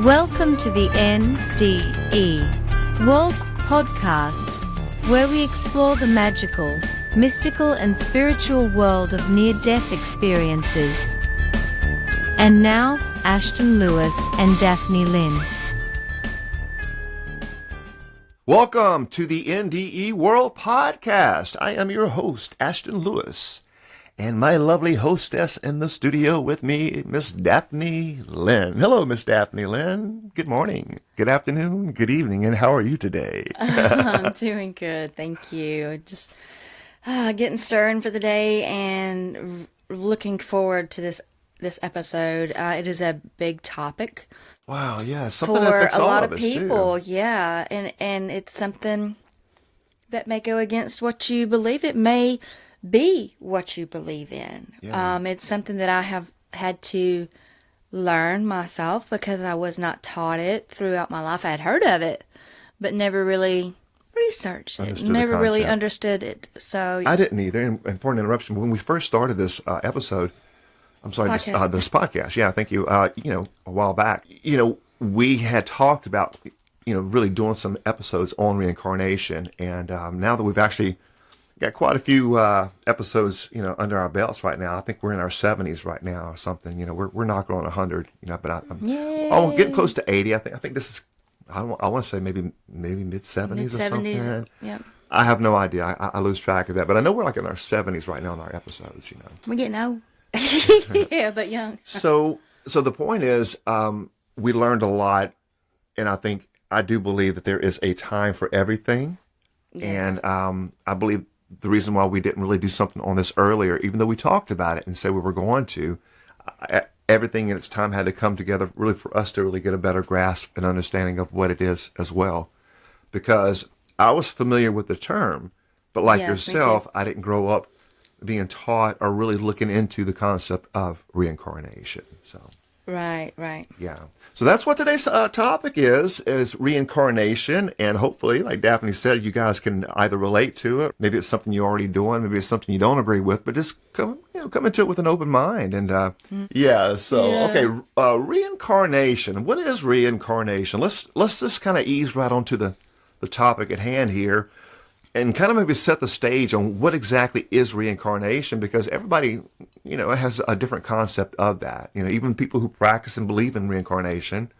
Welcome to the NDE WORLD Podcast, where we explore the magical, mystical and spiritual world of near-death experiences. And now, Ashton Lewis and Daphne Lynn. Welcome to the NDE WORLD Podcast. I am your host, Ashton Lewis, and my lovely hostess in the studio with me, Miss Daphne Lynn. Hello, Miss Daphne Lynn. Good morning, good afternoon, good evening, and how are you today? I'm doing good, thank you. Just getting stirring for the day and looking forward to this episode. It is a big topic. Wow, yeah, something for that affects a all lot of of us, people, too. yeah, and it's something that may go against what you believe. It may be what you believe in. Yeah. It's something that I have had to learn myself because I was not taught it throughout my life. I had heard of it, but never really researched it. Understood the Never really concept. understood it. So I didn't either. And important interruption. When we first started this episode, this podcast. Yeah, thank you. A while back, we had talked about, really doing some episodes on reincarnation. And now that we've actually got quite a few episodes, under our belts right now. I think we're in our 70s right now or something. We're knocking on 100. But I'm getting close to 80. I think this is. I want to say maybe mid 70s or something. Yep. I have no idea. I lose track of that. But I know we're like in our 70s right now in our episodes. We're getting old. Yeah, but young. So the point is, we learned a lot, and I do believe that there is a time for everything. Yes. And I believe the reason why we didn't really do something on this earlier, even though we talked about it and said we were going to, everything in its time had to come together really for us to really get a better grasp and understanding of what it is as well. Because I was familiar with the term, but like Yeah, me yourself, too. I didn't grow up being taught or really looking into the concept of reincarnation. So, Right. yeah. So that's what today's topic is reincarnation. And hopefully, like Daphne said, you guys can either relate to it. Maybe it's something you're already doing. Maybe it's something you don't agree with, but just come into it with an open mind. And okay. Reincarnation. What is reincarnation? Let's just kind of ease right onto the topic at hand here. And kind of maybe set the stage on what exactly is reincarnation, because everybody, has a different concept of that. Even people who practice and believe in reincarnation,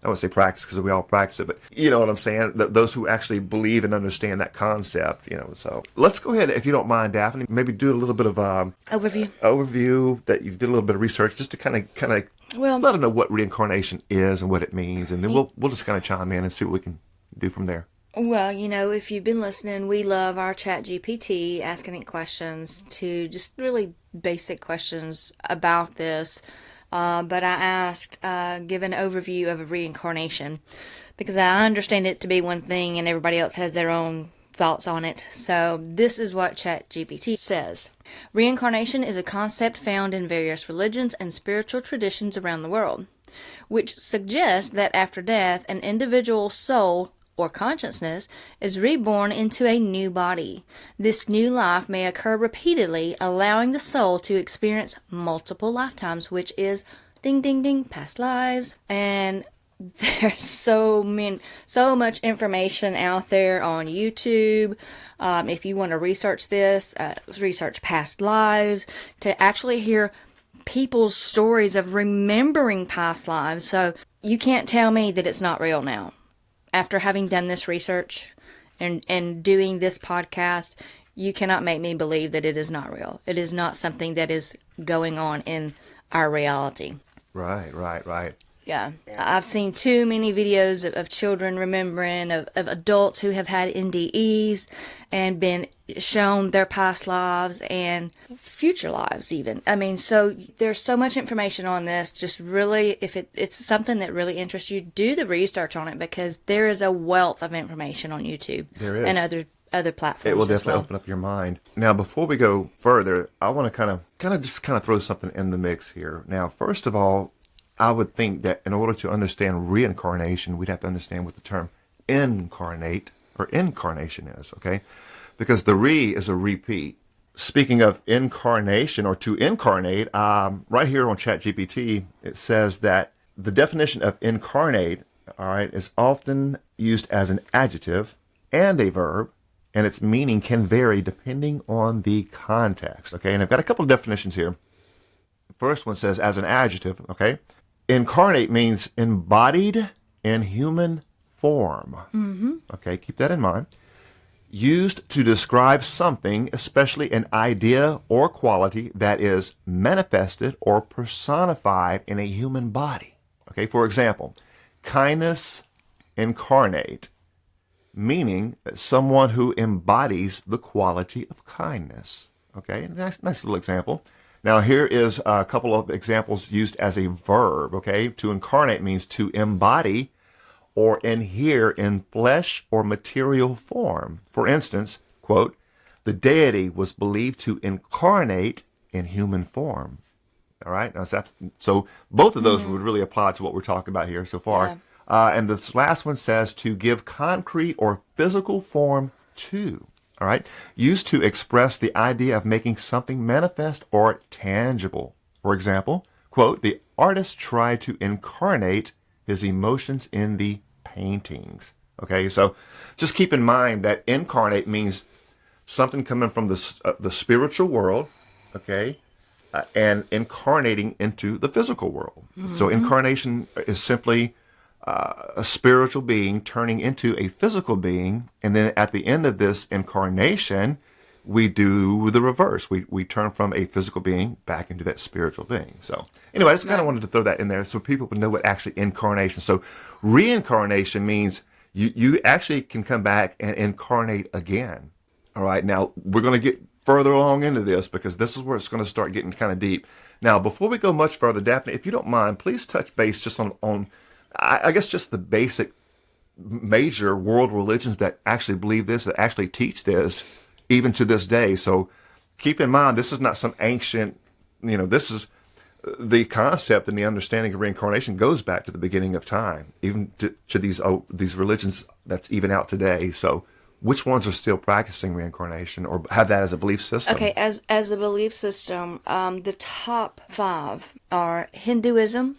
I would say practice because we all practice it, but you know what I'm saying? Those who actually believe and understand that concept, So let's go ahead, if you don't mind, Daphne, maybe do a little bit of overview that you've did a little bit of research just to kind of let them know what reincarnation is and what it means, and then we'll just kind of chime in and see what we can do from there. Well, if you've been listening, we love our chat GPT, asking it questions to just really basic questions about this. But I asked, give an overview of a reincarnation, because I understand it to be one thing and everybody else has their own thoughts on it. So this is what chat GPT says. Reincarnation is a concept found in various religions and spiritual traditions around the world, which suggests that after death, an individual's soul or consciousness is reborn into a new body. This new life may occur repeatedly, allowing the soul to experience multiple lifetimes, which is ding ding ding past lives. And there's so much information out there on YouTube. If you want to research this, research past lives, to actually hear people's stories of remembering past lives. So you can't tell me that it's not real now. After having done this research and doing this podcast, you cannot make me believe that it is not real. It is not something that is going on in our reality. Right. Yeah. I've seen too many videos of children remembering, of adults who have had NDEs and been shown their past lives and future lives even. So there's so much information on this. Just really, if it's something that really interests you, do the research on it, because there is a wealth of information on YouTube. There is. And other platforms. It will as definitely well. open up your mind. Now, before we go further, I want to kind of throw something in the mix here. Now, first of all, I would think that in order to understand reincarnation, we'd have to understand what the term incarnate or incarnation is, okay? Because the is a repeat. Speaking of incarnation or to incarnate, right here on ChatGPT, it says that the definition of incarnate, all right, is often used as an adjective and a verb, and its meaning can vary depending on the context, okay? And I've got a couple of definitions here. The first one says as an adjective, okay? Incarnate means embodied in human form. Okay, keep that in mind. Used to describe something, especially an idea or quality that is manifested or personified in a human body. Okay, for example, kindness incarnate, meaning someone who embodies the quality of kindness. Okay, nice little example. Now here is a couple of examples used as a verb. Okay, to incarnate means to embody or inhere in flesh or material form. For instance, quote, the deity was believed to incarnate in human form. All right, now, so both of those would really apply to what we're talking about here so far. Yeah. And this last one says to give concrete or physical form to. All right, used to express the idea of making something manifest or tangible. For example, quote, the artist tried to incarnate his emotions in the paintings. Okay, so just keep in mind that incarnate means something coming from the spiritual world, okay, and incarnating into the physical world. So incarnation is simply a spiritual being turning into a physical being, and then at the end of this incarnation, we do the reverse. We turn from a physical being back into that spiritual being. So anyway, I just kind of wanted to throw that in there so people would know what actually incarnation. So reincarnation means you actually can come back and incarnate again. All right, now we're going to get further along into this because this is where it's going to start getting kind of deep. Now, before we go much further, Daphne, if you don't mind, please touch base just on I guess just the basic major world religions that actually believe this, that actually teach this, even to this day. So keep in mind, this is not some ancient, this is the concept and the understanding of reincarnation goes back to the beginning of time, even to these religions that's even out today. So which ones are still practicing reincarnation or have that as a belief system? Okay, as a belief system, the top 5 are Hinduism,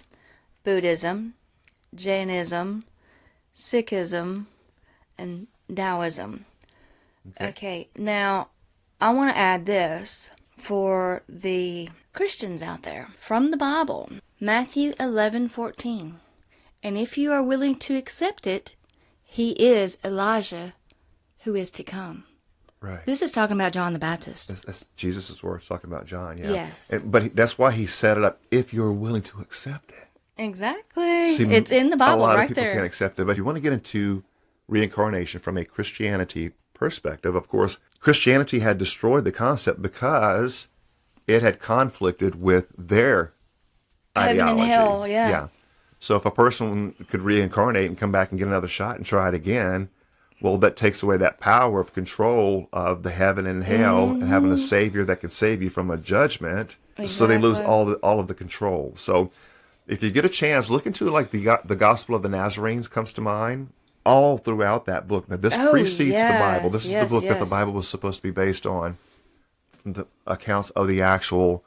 Buddhism, Jainism, Sikhism, and Taoism. Okay, now I want to add this for the Christians out there from the Bible, Matthew 11:14. And if you are willing to accept it, he is Elijah who is to come. Right. This is talking about John the Baptist. That's Jesus' words talking about John, yeah. Yes. But that's why he set it up, if you're willing to accept it. Exactly. See, it's in the Bible right there. A lot of people can't accept it, but if you want to get into reincarnation from a Christianity perspective, of course, Christianity had destroyed the concept because it had conflicted with their Heaven ideology. and hell, yeah. So if a person could reincarnate and come back and get another shot and try it again, well, that takes away that power of control of the heaven and hell and having a savior that can save you from a judgment. Exactly. So they lose all of the control. So if you get a chance, look into like the Gospel of the Nazarenes comes to mind all throughout that book. Now this precedes the Bible. This is the book that the Bible was supposed to be based on. The accounts of the actual,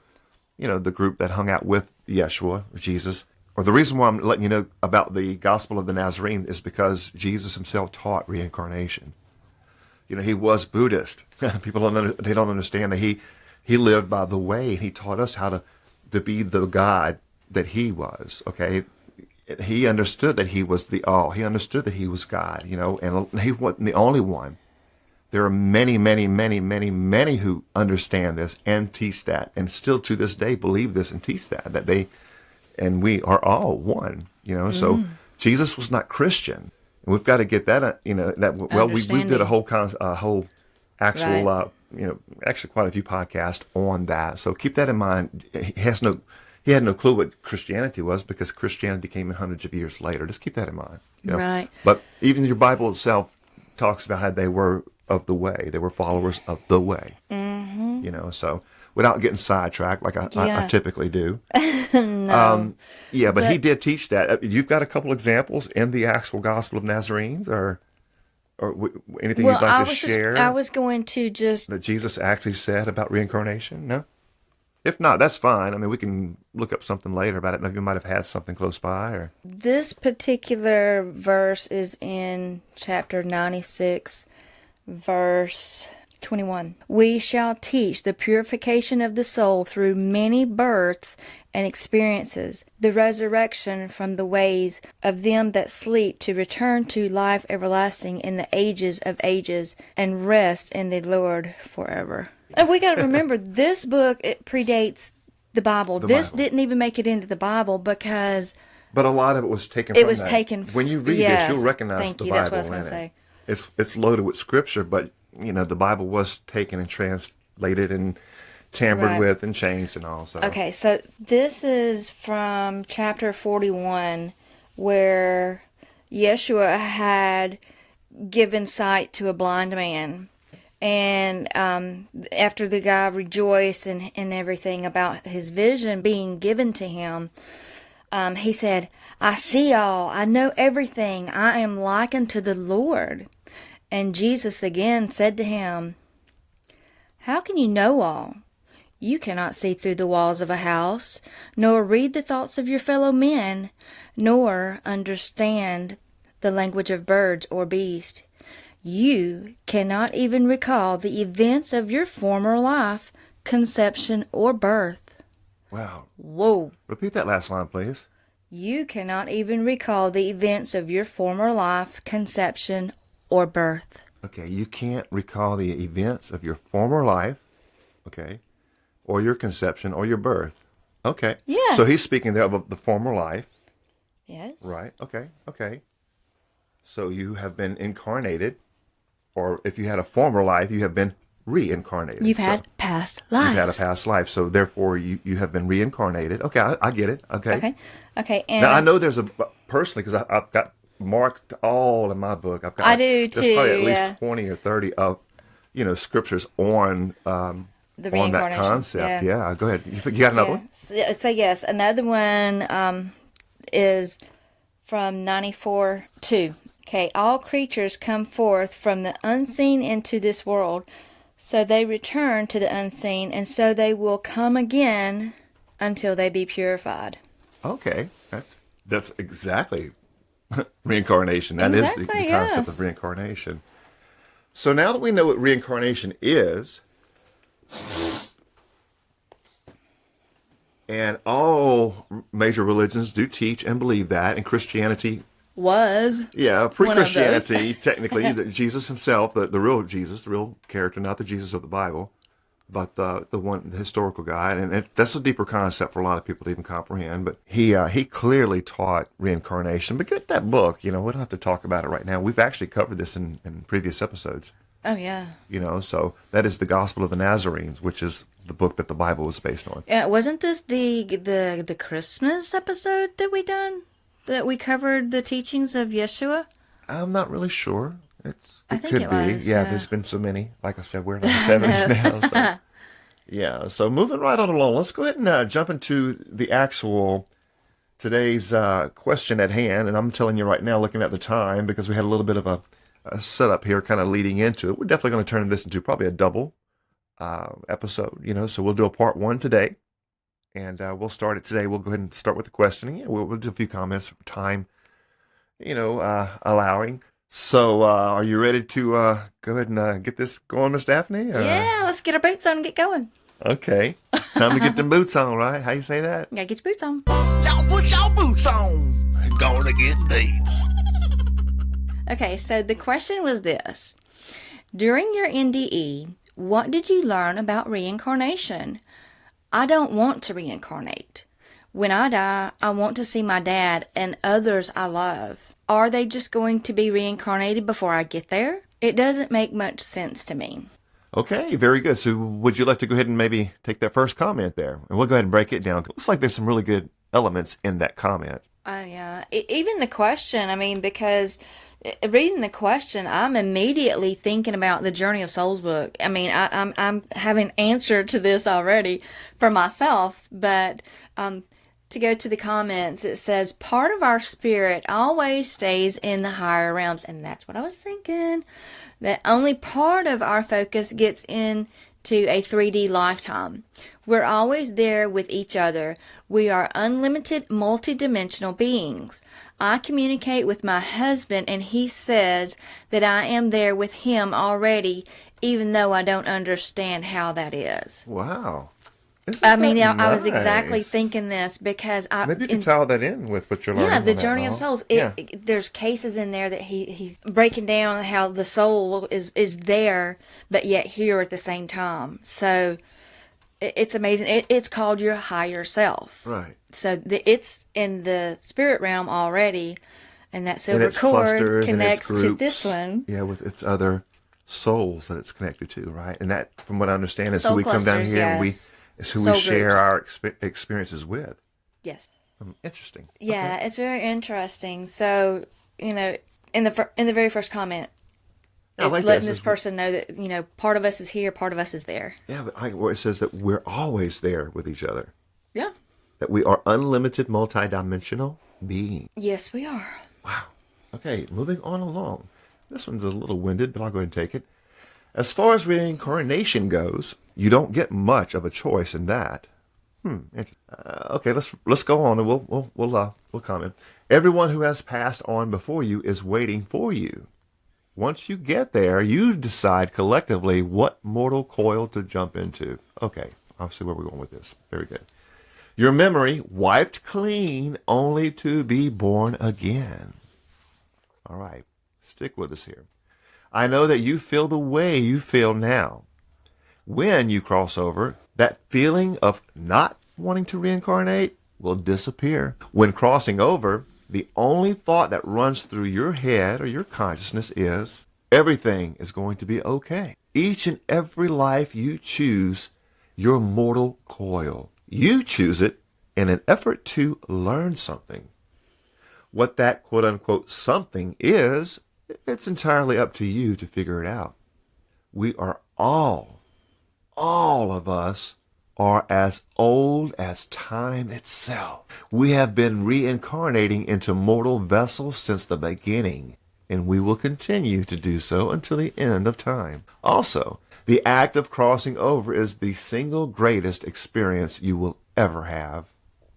the group that hung out with Yeshua, Jesus. Or the reason why I'm letting you know about the Gospel of the Nazarene is because Jesus himself taught reincarnation. He was Buddhist. People they don't understand that he lived by the way. He taught us how to be the God that he was. Okay, he understood that he was the all. He understood that he was God. And he wasn't the only one. There are many, many, many, many, many who understand this and teach that, and still to this day believe this and teach that they. And we are all one, So Jesus was not Christian, and we've got to get that, we did a whole actual, actually quite a few podcasts on that. So keep that in mind. He had no clue what Christianity was because Christianity came in hundreds of years later. Just keep that in mind. Right. But even your Bible itself talks about how they were of the way. They were followers of the way. Mm-hmm. So without getting sidetracked like I typically do. No. But he did teach that. You've got a couple examples in the actual Gospel of Nazarenes or anything you'd like to share? I was going to just... That Jesus actually said about reincarnation? No? If not, that's fine. I mean, we can look up something later about it. Maybe you might have had something close by. Or This particular verse is in chapter 96, verse 21. We shall teach the purification of the soul through many births and experiences, the resurrection from the ways of them that sleep, to return to life everlasting in the ages of ages, and rest in the Lord forever. And we got to remember, this book, it predates the Bible. This Bible. didn't even make it into the Bible because But a lot of it was taken it from was that. taken. When you read Yes, this, you'll recognize thank the you. Bible That's what I was in going to it. say. It's loaded with scripture, but the Bible was taken and translated and tampered Right. with and changed and all. So Okay, so this is from chapter 41, where Yeshua had given sight to a blind man. And after the guy rejoiced and everything about his vision being given to him, he said, I see all, I know everything, I am likened to the Lord. And Jesus again said to him, how can you know all? You cannot see through the walls of a house, nor read the thoughts of your fellow men, nor understand the language of birds or beasts. You cannot even recall the events of your former life, conception, or birth. Wow. Whoa. Repeat that last line, please. You cannot even recall the events of your former life, conception, or birth. Okay, you can't recall the events of your former life, okay, or your conception or your birth. Okay. Yeah. So he's speaking there of the former life. Yes. Right. Okay. So you have been incarnated, or if you had a former life, you have been reincarnated. You've So had past lives. You've had a past life, so therefore you have been reincarnated. Okay, I get it. Okay. Okay. And Now I know there's personally, because I've got marked all in my book. I've got. I do There's probably at too, least yeah. 20 or 30 of scriptures on the on that reincarnation. concept. Yeah. Go ahead. You got another one? So yes, another one is from 94:2. Okay, all creatures come forth from the unseen into this world, so they return to the unseen, and so they will come again until they be purified. Okay, that's exactly reincarnation. That is Exactly, the concept yes. of reincarnation. So now that we know what reincarnation is, and all major religions do teach and believe that, and Christianity, One of pre-Christianity, technically, Jesus himself, the real Jesus, the real character, not the Jesus of the Bible, but the historical guy, and that's a deeper concept for a lot of people to even comprehend. But he clearly taught reincarnation. But get that book. We don't have to talk about it right now. We've actually covered this in previous episodes. Oh yeah. So that is the Gospel of the Nazarenes, which is the book that the Bible was based on. Yeah, wasn't this the Christmas episode that we done? That we covered the teachings of Yeshua? I'm not really sure. It think could it be. was, Yeah, yeah. there's been so many. Like I said, we're in the 70s now. So. Yeah, so moving right on along, let's go ahead and jump into the actual today's question at hand. And I'm telling you right now, looking at the time, because we had a little bit of a setup here kind of leading into it, we're definitely going to turn this into probably a double episode, So we'll do a part 1 today. And we'll start it today. We'll go ahead and start with the questioning. Yeah, we'll do a few comments for time, allowing. So are you ready to go ahead and get this going, Miss Daphne? Yeah, let's get our boots on and get going. Okay. Time to get them boots on, right? How you say that? You gotta get your boots on. Y'all put y'all boots on. Gonna get deep. Okay, so the question was this. During your NDE, what did you learn about reincarnation? I don't want to reincarnate. When I die, I want to see my dad and others I love. Are they just going to be reincarnated before I get there? It doesn't make much sense to me. Okay, very good. So would you like to go ahead and maybe take that first comment there? And we'll go ahead and break it down. It looks like there's some really good elements in that comment. Oh, yeah. Even the question, because reading the question, I'm immediately thinking about the Journey of Souls book. I'm having answer to this already for myself, but to go to the comments, it says, part of our spirit always stays in the higher realms. And that's what I was thinking, that only part of our focus gets into to a 3D lifetime. We're always there with each other. We are unlimited multidimensional beings. I communicate with my husband and he says that I am there with him already, even though I don't understand how that is. Wow. I mean, I was exactly thinking this because maybe you can tie that in with what you're learning. Yeah, the Journey of Souls. There's cases in there that he's breaking down how the soul is there, but yet here at the same time. So it's amazing. It's called your higher self. Right. So it's in the spirit realm already, and that silver its cord connects and its to this one. Yeah, with its other souls that it's connected to, right? And that, from what I understand, is Soul who we come down here and it's who we share groups. our experiences with. Yes. Interesting. Yeah, Okay. it's very interesting. So, in the very first comment, I it's like letting that. this person know that, part of us is here, part of us is there. Yeah, but where it says that we're always there with each other. Yeah. That we are unlimited multidimensional beings. Yes, we are. Wow. Okay, moving on along. This one's a little winded, but I'll go ahead and take it. As far as reincarnation goes, you don't get much of a choice in that. Okay, let's go on and we'll comment. Everyone who has passed on before you is waiting for you. Once you get there, you decide collectively what mortal coil to jump into. Okay, I'll see where we're going with this. Very good. Your memory wiped clean only to be born again. All right, stick with us here. I know that you feel the way you feel now. When you cross over, that feeling of not wanting to reincarnate will disappear. When crossing over, the only thought that runs through your head or your consciousness is, everything is going to be okay. Each and every life you choose, your mortal coil. You choose it in an effort to learn something. What that quote-unquote something is, it's entirely up to you to figure it out. We are all of us are as old as time itself. We have been reincarnating into mortal vessels since the beginning, and we will continue to do so until the end of time. Also, the act of crossing over is the single greatest experience you will ever have.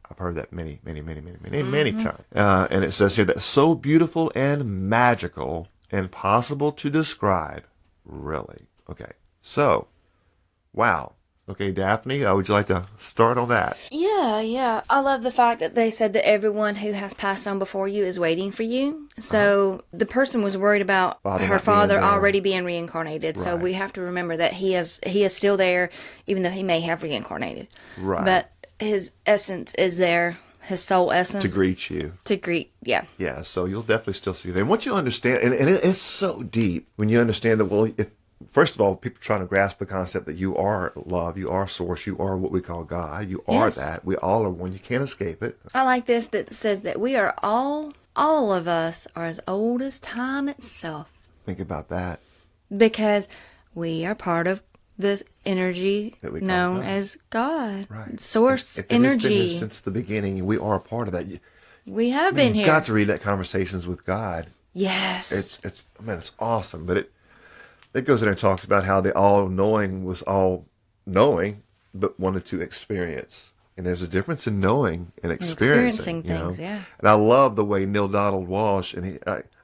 I've heard that many times. And it says here that so beautiful and magical, impossible to describe. Really? Okay. So, wow. Okay, Daphne, would you like to start on that? Yeah. I love the fact that they said that everyone who has passed on before you is waiting for you. So the person was worried about her father already being reincarnated. Right. So we have to remember that he is still there, even though he may have reincarnated. Right. But his essence is there, his soul essence. To greet you. Yeah. Yeah, so you'll definitely still see them. Once you understand, and it's so deep when you understand that, well, if first of all, people trying to grasp the concept that you are love, you are source, you are what we call God, you are that. We all are one. You can't escape it. I like this that says that we are all of us are as old as time itself. Think about that. Because we are part of the energy known as God. Right. Source if energy. It's been here since the beginning. We are a part of that. We have been here. You've got to read that Conversations with God. Yes. It's awesome. But it goes in and talks about how the all-knowing was all-knowing, but wanted to experience. And there's a difference in knowing and experiencing things, yeah. And I love the way Neil Donald Walsh, and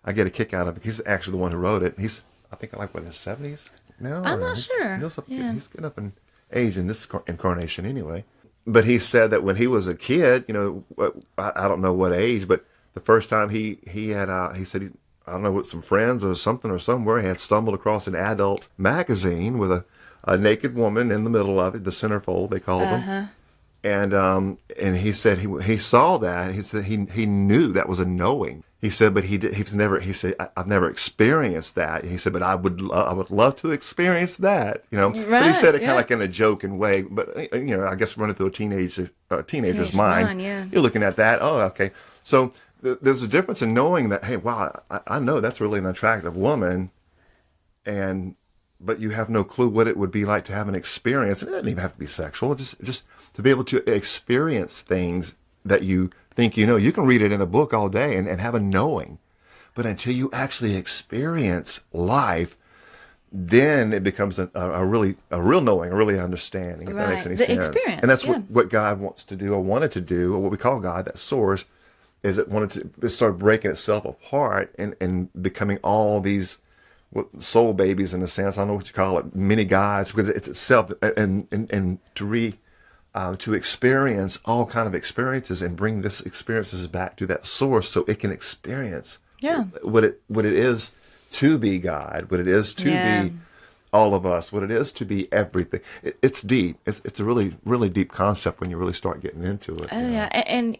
I get a kick out of it. He's actually the one who wrote it. I think in his 70s now. I'm not sure. He's getting up in age in this incarnation anyway. But he said that when he was a kid, I don't know what age, but the first time he said I don't know, with some friends or something or somewhere, he had stumbled across an adult magazine with a naked woman in the middle of it, the centerfold they called them. And he said he saw that, and he said he knew that was a knowing. He said, but he said, I've never experienced that. He said, but I would love to experience that, Right, but he said it kind of like in a joking way, but I guess running through a teenager's mind, you're looking at that. Oh, okay. So there's a difference in knowing that, hey, wow, I know that's really an attractive woman, but you have no clue what it would be like to have an experience. And it doesn't even have to be sexual. Just to be able to experience things that you think you can read it in a book all day and have a knowing. But until you actually experience life, then it becomes a real knowing, a really understanding, if that makes any sense. Experience, and that's what God wants to do, or wanted to do, or what we call God, that source, is it started breaking itself apart and becoming all these soul babies, in a sense. I don't know what you call it, mini gods, because it's itself, and to experience all kind of experiences and bring this experiences back to that source, so it can experience what it is to be God, what it is to be all of us, what it is to be everything. It's deep. It's a really, really deep concept when you really start getting into it. Oh, yeah. And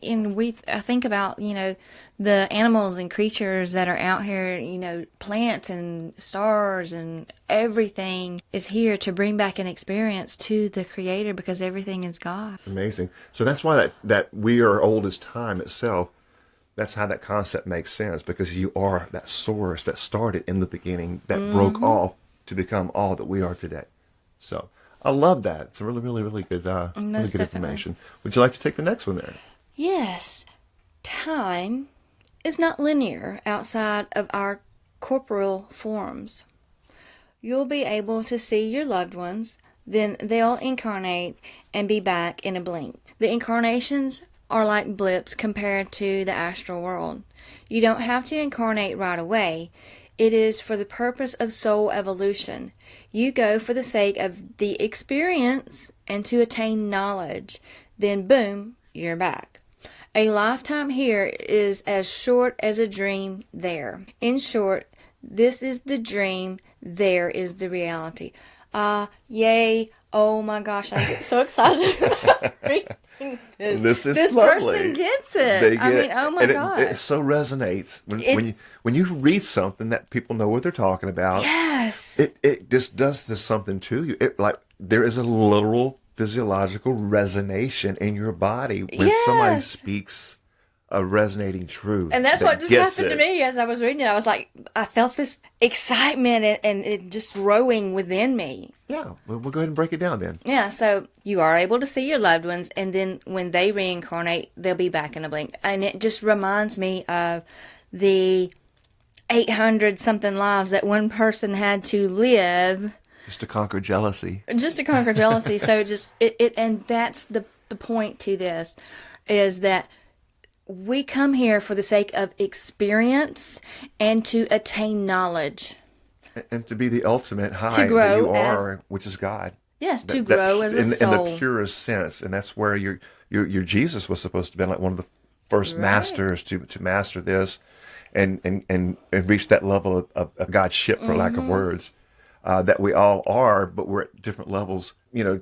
I think about, the animals and creatures that are out here, plants and stars and everything is here to bring back an experience to the Creator, because everything is God. Amazing. So that's why that we are old as time itself. That's how that concept makes sense, because you are that source that started in the beginning, that broke off to become all that we are today. So I love that. It's a really, really, really good, really good information. Would you like to take the next one there? Yes. Time is not linear outside of our corporeal forms. You'll be able to see your loved ones, then they'll incarnate and be back in a blink. The incarnations are like blips compared to the astral world. You don't have to incarnate right away. It is for the purpose of soul evolution. You go for the sake of the experience and to attain knowledge. Then boom, you're back. A lifetime here is as short as a dream there. In short, this is the dream, there is the reality. Yay. Oh my gosh, I get so excited about reading this. This person gets it. Oh my gosh. It so resonates when you read something that people know what they're talking about. Yes. It just does this something to you. There is a literal physiological resonation in your body when somebody speaks a resonating truth. And that's what just happened to me as I was reading it. I was like, I felt this excitement and it just growing within me. Yeah, we'll go ahead and break it down then. Yeah, so you are able to see your loved ones, and then when they reincarnate, they'll be back in a blink. And it just reminds me of the 800-something lives that one person had to live. Just to conquer jealousy. So and that's the point to this, is that we come here for the sake of experience and to attain knowledge. And to be the ultimate high to grow that you are, which is God. Yes, to grow as a soul. In the purest sense. And that's where your Jesus was supposed to be like one of the first masters to master this and reach that level of Godship, for lack of words. That we all are, but we're at different levels,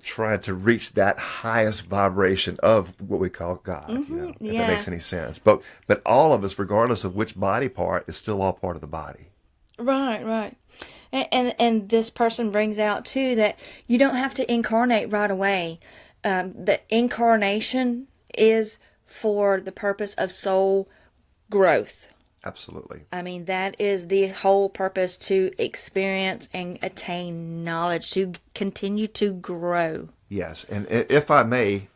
trying to reach that highest vibration of what we call God, if that makes any sense. But all of us, regardless of which body part, is still all part of the body. Right. And this person brings out, too, that you don't have to incarnate right away. The incarnation is for the purpose of soul growth. Absolutely. I mean, that is the whole purpose, to experience and attain knowledge, to continue to grow. Yes, and if I may,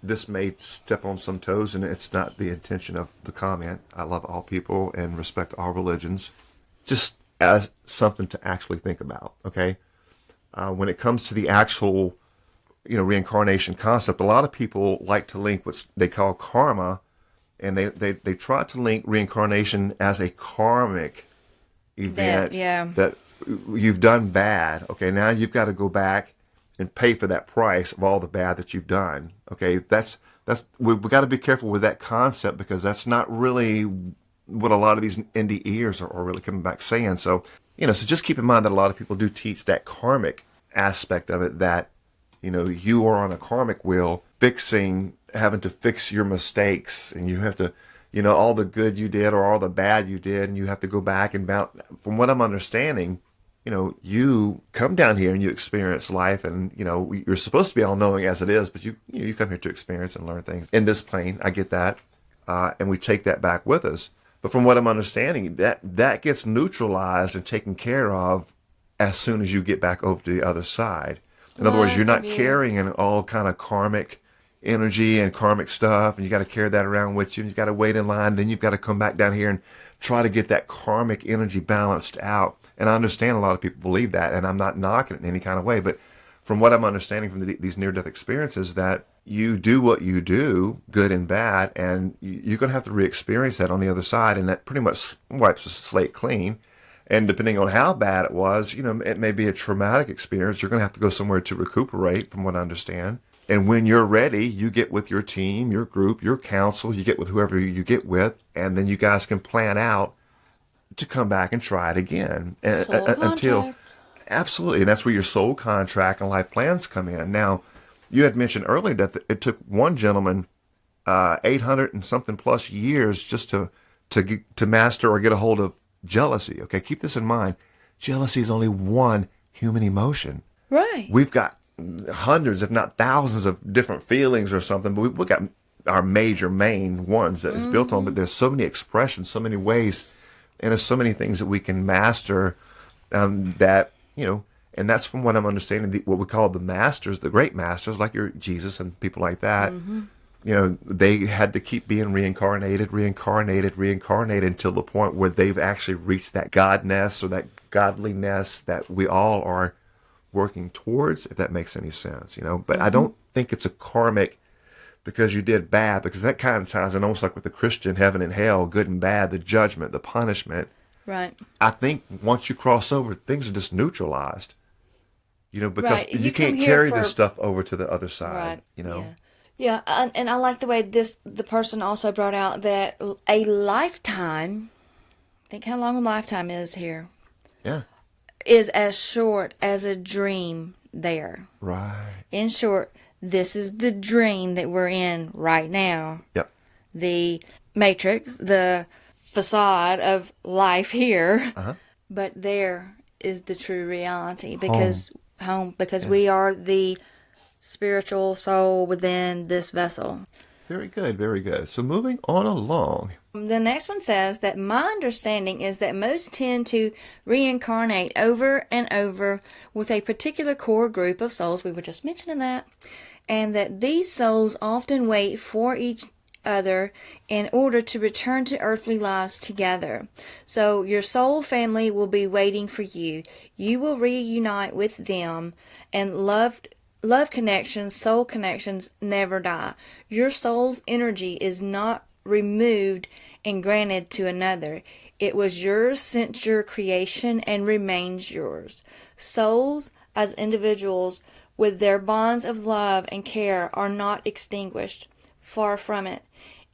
this may step on some toes, and it's not the intention of the comment. I love all people and respect all religions, just as something to actually think about, okay? When it comes to the actual, reincarnation concept, a lot of people like to link what they call karma. And they try to link reincarnation as a karmic event that you've done bad. Okay, now you've got to go back and pay for that price of all the bad that you've done. Okay, we've got to be careful with that concept, because that's not really what a lot of these NDEs are really coming back saying. So, so just keep in mind that a lot of people do teach that karmic aspect of it, that, you are on a karmic wheel having to fix your mistakes, and you have to, all the good you did or all the bad you did, and you have to go back and bounce. From what I'm understanding, you come down here and you experience life, and, you're supposed to be all-knowing as it is, but you come here to experience and learn things in this plane. I get that. And we take that back with us. But from what I'm understanding, that gets neutralized and taken care of as soon as you get back over to the other side. In other words, you're not carrying all kind of karmic energy and karmic stuff, and you got to carry that around with you, and you got to wait in line. Then you've got to come back down here and try to get that karmic energy balanced out. And I understand a lot of people believe that, and I'm not knocking it in any kind of way, but from what I'm understanding from these near-death experiences, that you do what you do, good and bad, and you're going to have to re-experience that on the other side, and that pretty much wipes the slate clean. And depending on how bad it was, it may be a traumatic experience. You're going to have to go somewhere to recuperate, from what I understand. And when you're ready, you get with your team, your group, your council, you get with whoever you get with, and then you guys can plan out to come back and try it again. Until absolutely, and that's where your soul contract and life plans come in. Now, you had mentioned earlier that it took one gentleman 800 and something plus years just to master or get a hold of jealousy. Okay, keep this in mind. Jealousy is only one human emotion. Right. We've got hundreds, if not thousands, of different feelings or something, but we've got our main ones that it's built on. But there's so many expressions, so many ways, and there's so many things that we can master. That and that's from what I'm understanding. What we call the masters, the great masters, like your Jesus and people like that. They had to keep being reincarnated until the point where they've actually reached that godness or that godliness that we all are working towards, if that makes any sense, But I don't think it's a karmic because you did bad, because that kind of ties in almost like with the Christian heaven and hell, good and bad, the judgment, the punishment. Right. I think once you cross over, things are just neutralized, because right. you can't carry this stuff over to the other side, Right. Yeah, and I like the way the person also brought out that a lifetime, think how long a lifetime is here. Yeah. Is as short as a dream there. Right. In short, this is the dream that we're in right now. Yep. The matrix, the facade of life here. Uh-huh. But there is the true reality because we are the spiritual soul within this vessel. Very good, very good. So moving on along. The next one says that my understanding is that most tend to reincarnate over and over with a particular core group of souls. We were just mentioning that. And that these souls often wait for each other in order to return to earthly lives together. So your soul family will be waiting for you. You will reunite with them, and love connections, soul connections never die. Your soul's energy is not removed and granted to another. It was yours since your creation and remains yours. Souls, as individuals, with their bonds of love and care, are not extinguished. Far from it.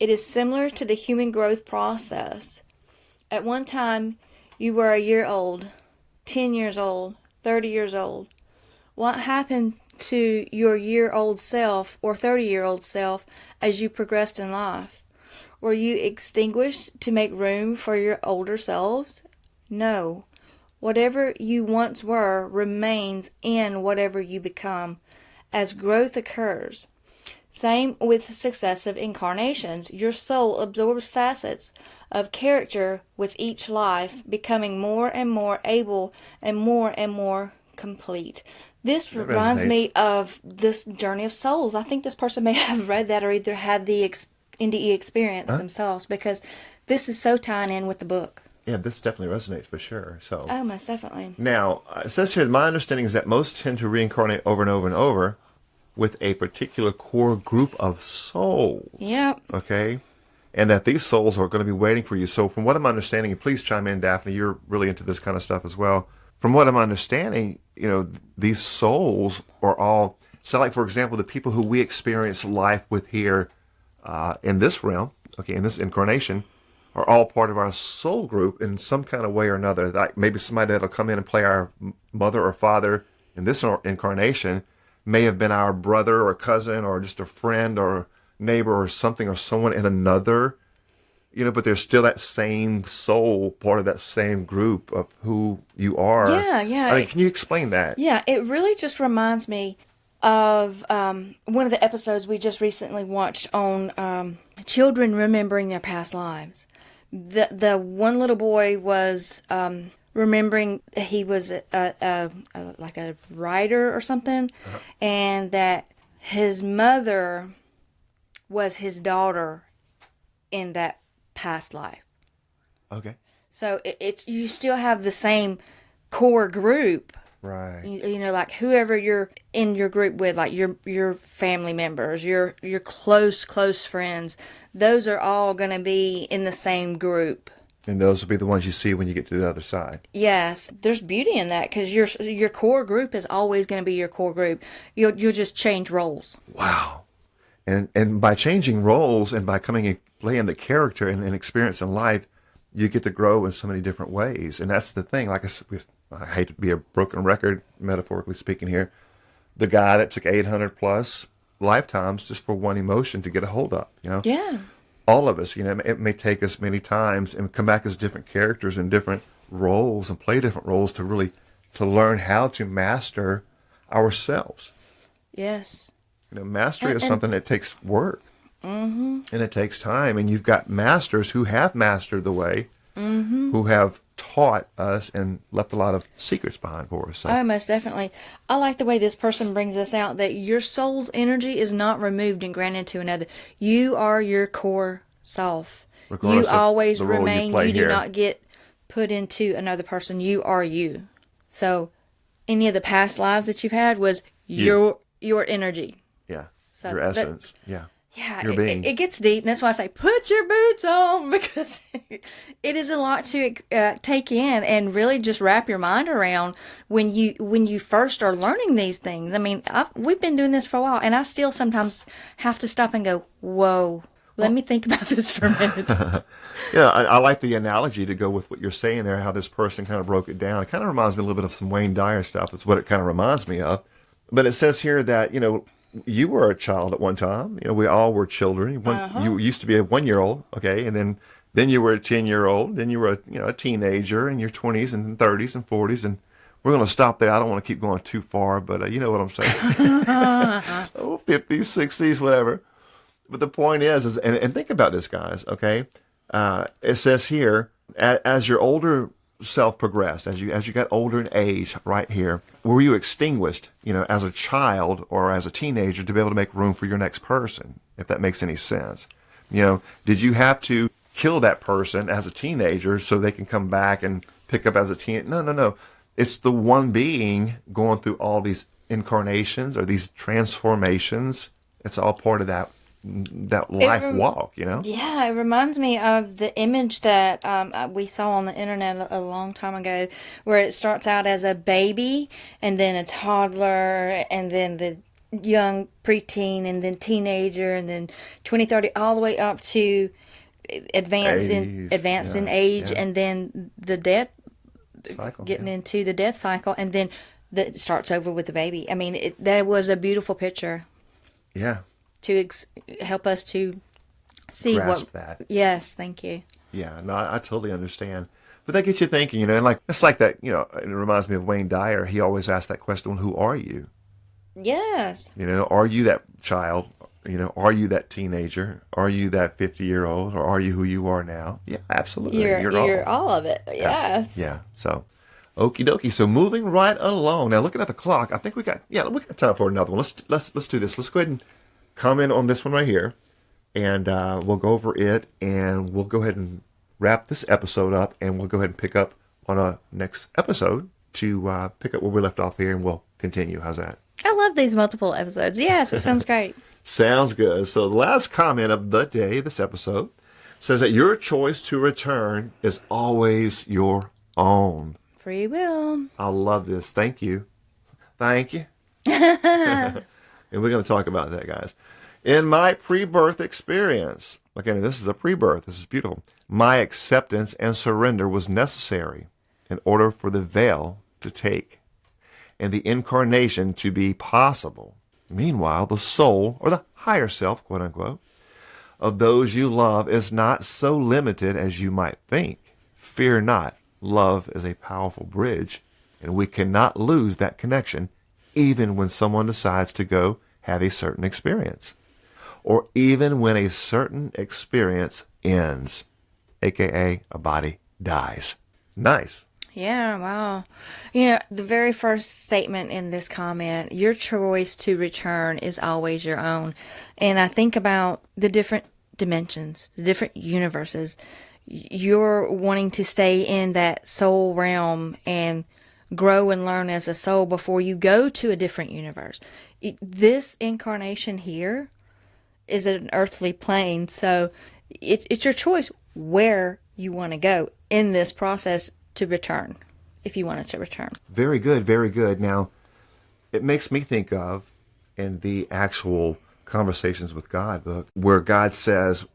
It is similar to the human growth process. At one time, you were a year old, 10 years old, 30 years old. What happened to your year-old self or 30-year-old self as you progressed in life? Were you extinguished to make room for your older selves? No. Whatever you once were remains in whatever you become as growth occurs. Same with successive incarnations. Your soul absorbs facets of character with each life, becoming more and more able and more complete. This reminds me of this journey of souls. I think this person may have read that or either had the NDE experience themselves, because this is so tying in with the book. Yeah, this definitely resonates for sure. So, most definitely. Now, it says here, my understanding is that most tend to reincarnate over and over and over with a particular core group of souls. Yep. Okay? And that these souls are going to be waiting for you. So from what I'm understanding, and please chime in, Daphne, you're really into this kind of stuff as well. From what I'm understanding, these souls are all, so like, for example, the people who we experience life with here in this realm, in this incarnation, are all part of our soul group in some kind of way or another. Like maybe somebody that'll come in and play our mother or father in this incarnation may have been our brother or cousin or just a friend or neighbor or something or someone in another, but there's still that same soul, part of that same group of who you are. Yeah. I mean, can you explain that? Yeah, it really just reminds me of one of the episodes we just recently watched on children remembering their past lives. The one little boy was remembering he was like a writer or something, and that his mother was his daughter in that past life. Okay. So it's you still have the same core group. Right. You know, like whoever you're in your group with, like your family members, your close friends, those are all going to be in the same group. And those will be the ones you see when you get to the other side. Yes, there's beauty in that because your core group is always going to be your core group. You'll just change roles. Wow. And by changing roles and by coming and playing the character and experience in life, you get to grow in so many different ways. And that's the thing. Like I hate to be a broken record, metaphorically speaking here. The guy that took 800 plus lifetimes just for one emotion to get a hold of, you know? Yeah. All of us, you know, it may take us many times and come back as different characters in different roles and play different roles to learn how to master ourselves. Yes. You know, mastery is something that takes work. Mm-hmm. And it takes time. And you've got masters who have mastered the way, who have taught us and left a lot of secrets behind for us. So. Oh, most definitely. I like the way this person brings this out, that your soul's energy is not removed and granted to another. You are your core self. Regardless you always of the role remain. you Do here. not get put into another person. You are you. So any of the past lives that you've had was your energy. Yeah. So Your essence. Yeah. Yeah, Your being. it gets deep, and that's why I say put your boots on, because it is a lot to take in and really just wrap your mind around when you first are learning these things. I mean, we've been doing this for a while, and I still sometimes have to stop and go, "Whoa, let me think about this for a minute." Yeah, I like the analogy to go with what you're saying there, how this person kind of broke it down. It kind of reminds me a little bit of some Wayne Dyer stuff. That's what it kind of reminds me of. But it says here that, you know, you were a child at one time. You know, we all were children. You used to be a 1-year-old, okay, and then you were a 10-year-old. Then you were a teenager in your 20s and 30s and 40s. And we're going to stop there. I don't want to keep going too far, but you know what I'm saying. 50s, 60s, whatever. But the point is and think about this, guys, okay? It says here, as your older self progressed, as you got older in age, right here, were you extinguished, you know, as a child or as a teenager to be able to make room for your next person, if that makes any sense? You know, did you have to kill that person as a teenager so they can come back and pick up as a teen? No. It's the one being going through all these incarnations or these transformations. It's all part of that life walk, you know? Yeah, it reminds me of the image that we saw on the internet a long time ago, where it starts out as a baby and then a toddler and then the young preteen and then teenager and then 20, 30, all the way up to advanced in age, and then the death cycle, getting into the death cycle, and then it starts over with the baby. I mean, that was a beautiful picture. Yeah. To help us to see grasp that. Yes, thank you. Yeah, no, I totally understand. But that gets you thinking, you know, and like it's like that, you know, it reminds me of Wayne Dyer. He always asked that question, who are you? Yes. You know, are you that child? You know, are you that teenager? Are you that 50-year-old? Or are you who you are now? Yeah, absolutely. You're all of it. Yes. Yeah. So, okie dokie. So moving right along. Now looking at the clock, I think we got time for another one. Let's do this. Let's go ahead and comment on this one right here, and we'll go over it, and we'll go ahead and wrap this episode up, and we'll go ahead and pick up on our next episode to pick up where we left off here, and we'll continue. How's that? I love these multiple episodes. Yes, it sounds great. Sounds good. So the last comment of the day, this episode, says that your choice to return is always your own. Free will. I love this. Thank you. Thank you. And we're going to talk about that, guys. In my pre-birth experience, again, this is a pre-birth. This is beautiful. My acceptance and surrender was necessary in order for the veil to take and the incarnation to be possible. Meanwhile, the soul, or the higher self, quote unquote, of those you love is not so limited as you might think. Fear not. Love is a powerful bridge, and we cannot lose that connection even when someone decides to go have a certain experience, or even when a certain experience ends, aka a body dies. Nice. Yeah, wow. You know, the very first statement in this comment, your choice to return is always your own. And I think about the different dimensions, the different universes. You're wanting to stay in that soul realm and grow and learn as a soul before you go to a different universe. This incarnation here is an earthly plane, so it's your choice where you want to go in this process to return, if you wanted to return. Very good, very good. Now, it makes me think of, in the actual Conversations with God book, where God says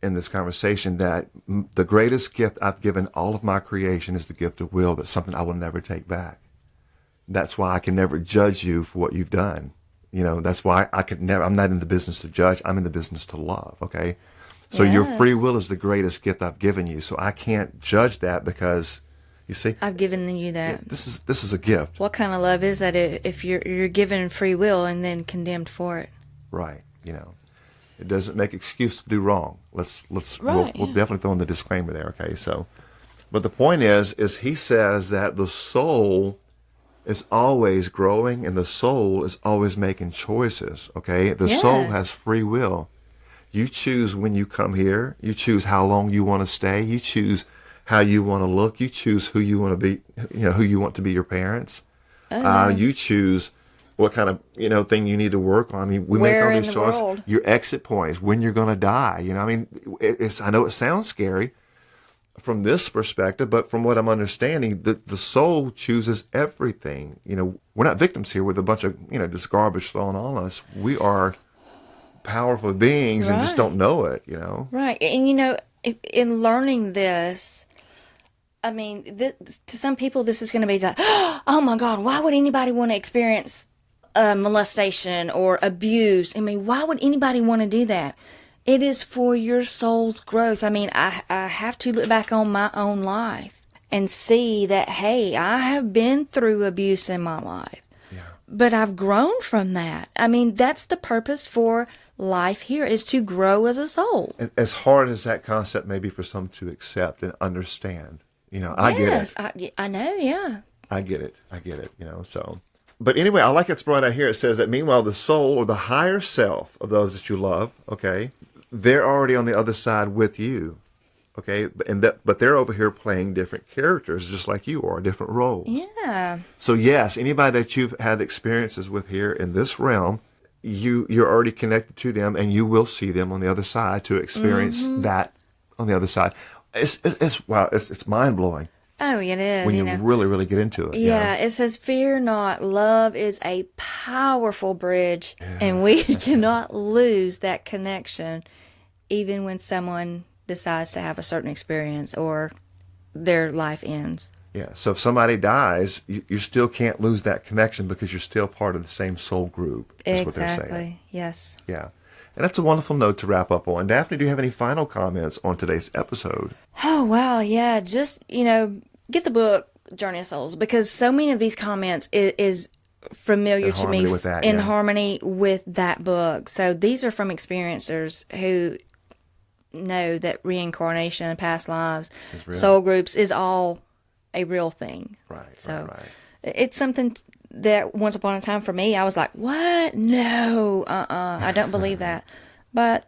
in this conversation that the greatest gift I've given all of my creation is the gift of will. That's something I will never take back. That's why I can never judge you for what you've done. You know, that's why I'm not in the business to judge. I'm in the business to love. Okay. So your free will is the greatest gift I've given you. So I can't judge that because, you see, I've given you that. Yeah, this is a gift. What kind of love is that if you're given free will and then condemned for it? Right. You know, it doesn't make excuse to do wrong. We'll definitely throw in the disclaimer there. Okay. So, but the point is he says that the soul is always growing and the soul is always making choices. Okay. The soul has free will. You choose when you come here. You choose how long you want to stay. You choose how you want to look. You choose who you want to be, who you want to be your parents. You choose what kind of, thing you need to work on. I mean, we make all these choices. Your exit points, when you're going to die. I mean, I know it sounds scary from this perspective, but from what I'm understanding, the soul chooses everything. We're not victims here with a bunch of, just garbage thrown on us. We are powerful beings and just don't know it, Right. And, in learning this, I mean, to some people, this is going to be like, oh my God, why would anybody want to experience molestation or abuse? I mean, why would anybody want to do that? It is for your soul's growth. I mean, I have to look back on my own life and see that, hey, I have been through abuse in my life, but I've grown from that. I mean, that's the purpose for life here, is to grow as a soul. As hard as that concept may be for some to accept and understand, I get it. I know, yeah. I get it, so. But anyway, I like it's brought out here. It says that meanwhile, the soul or the higher self of those that you love, okay, they're already on the other side with you, okay, but they're over here playing different characters just like you are, different roles. Yeah. So yes, anybody that you've had experiences with here in this realm, you're already connected to them, and you will see them on the other side to experience that on the other side. It's mind blowing. Oh, it is. When you really, really get into it. Yeah, it says, fear not. Love is a powerful bridge, and we cannot lose that connection even when someone decides to have a certain experience or their life ends. Yeah, so if somebody dies, you still can't lose that connection because you're still part of the same soul group. Is what they're saying. Exactly, yes. Yeah, and that's a wonderful note to wrap up on. Daphne, do you have any final comments on today's episode? Oh, wow, yeah, just, get the book, Journey of Souls, because so many of these comments is familiar to me, in harmony with that book. So these are from experiencers who know that reincarnation and past lives, soul groups is all a real thing. Right. So it's something that once upon a time for me, I was like, what? No, I don't believe that. But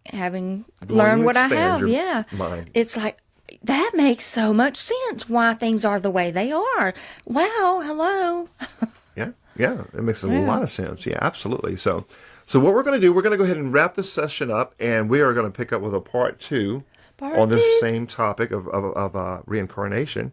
having learned what I have, mind. It's like, that makes so much sense why things are the way they are. Wow, hello. Yeah, it makes a lot of sense. Yeah, absolutely. So what we're going to do, we're going to go ahead and wrap this session up, and we are going to pick up with a part two on this same topic of reincarnation.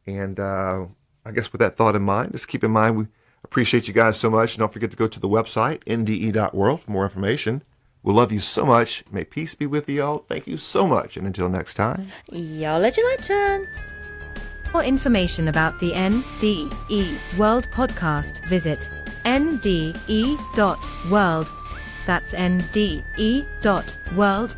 And I guess with that thought in mind, just keep in mind, we appreciate you guys so much. Don't forget to go to the website, NDE.world, for more information. We love you so much. May peace be with you all. Thank you so much. And until next time. Y'all legend. For information about the NDE World Podcast, visit NDE.world. That's NDE.world.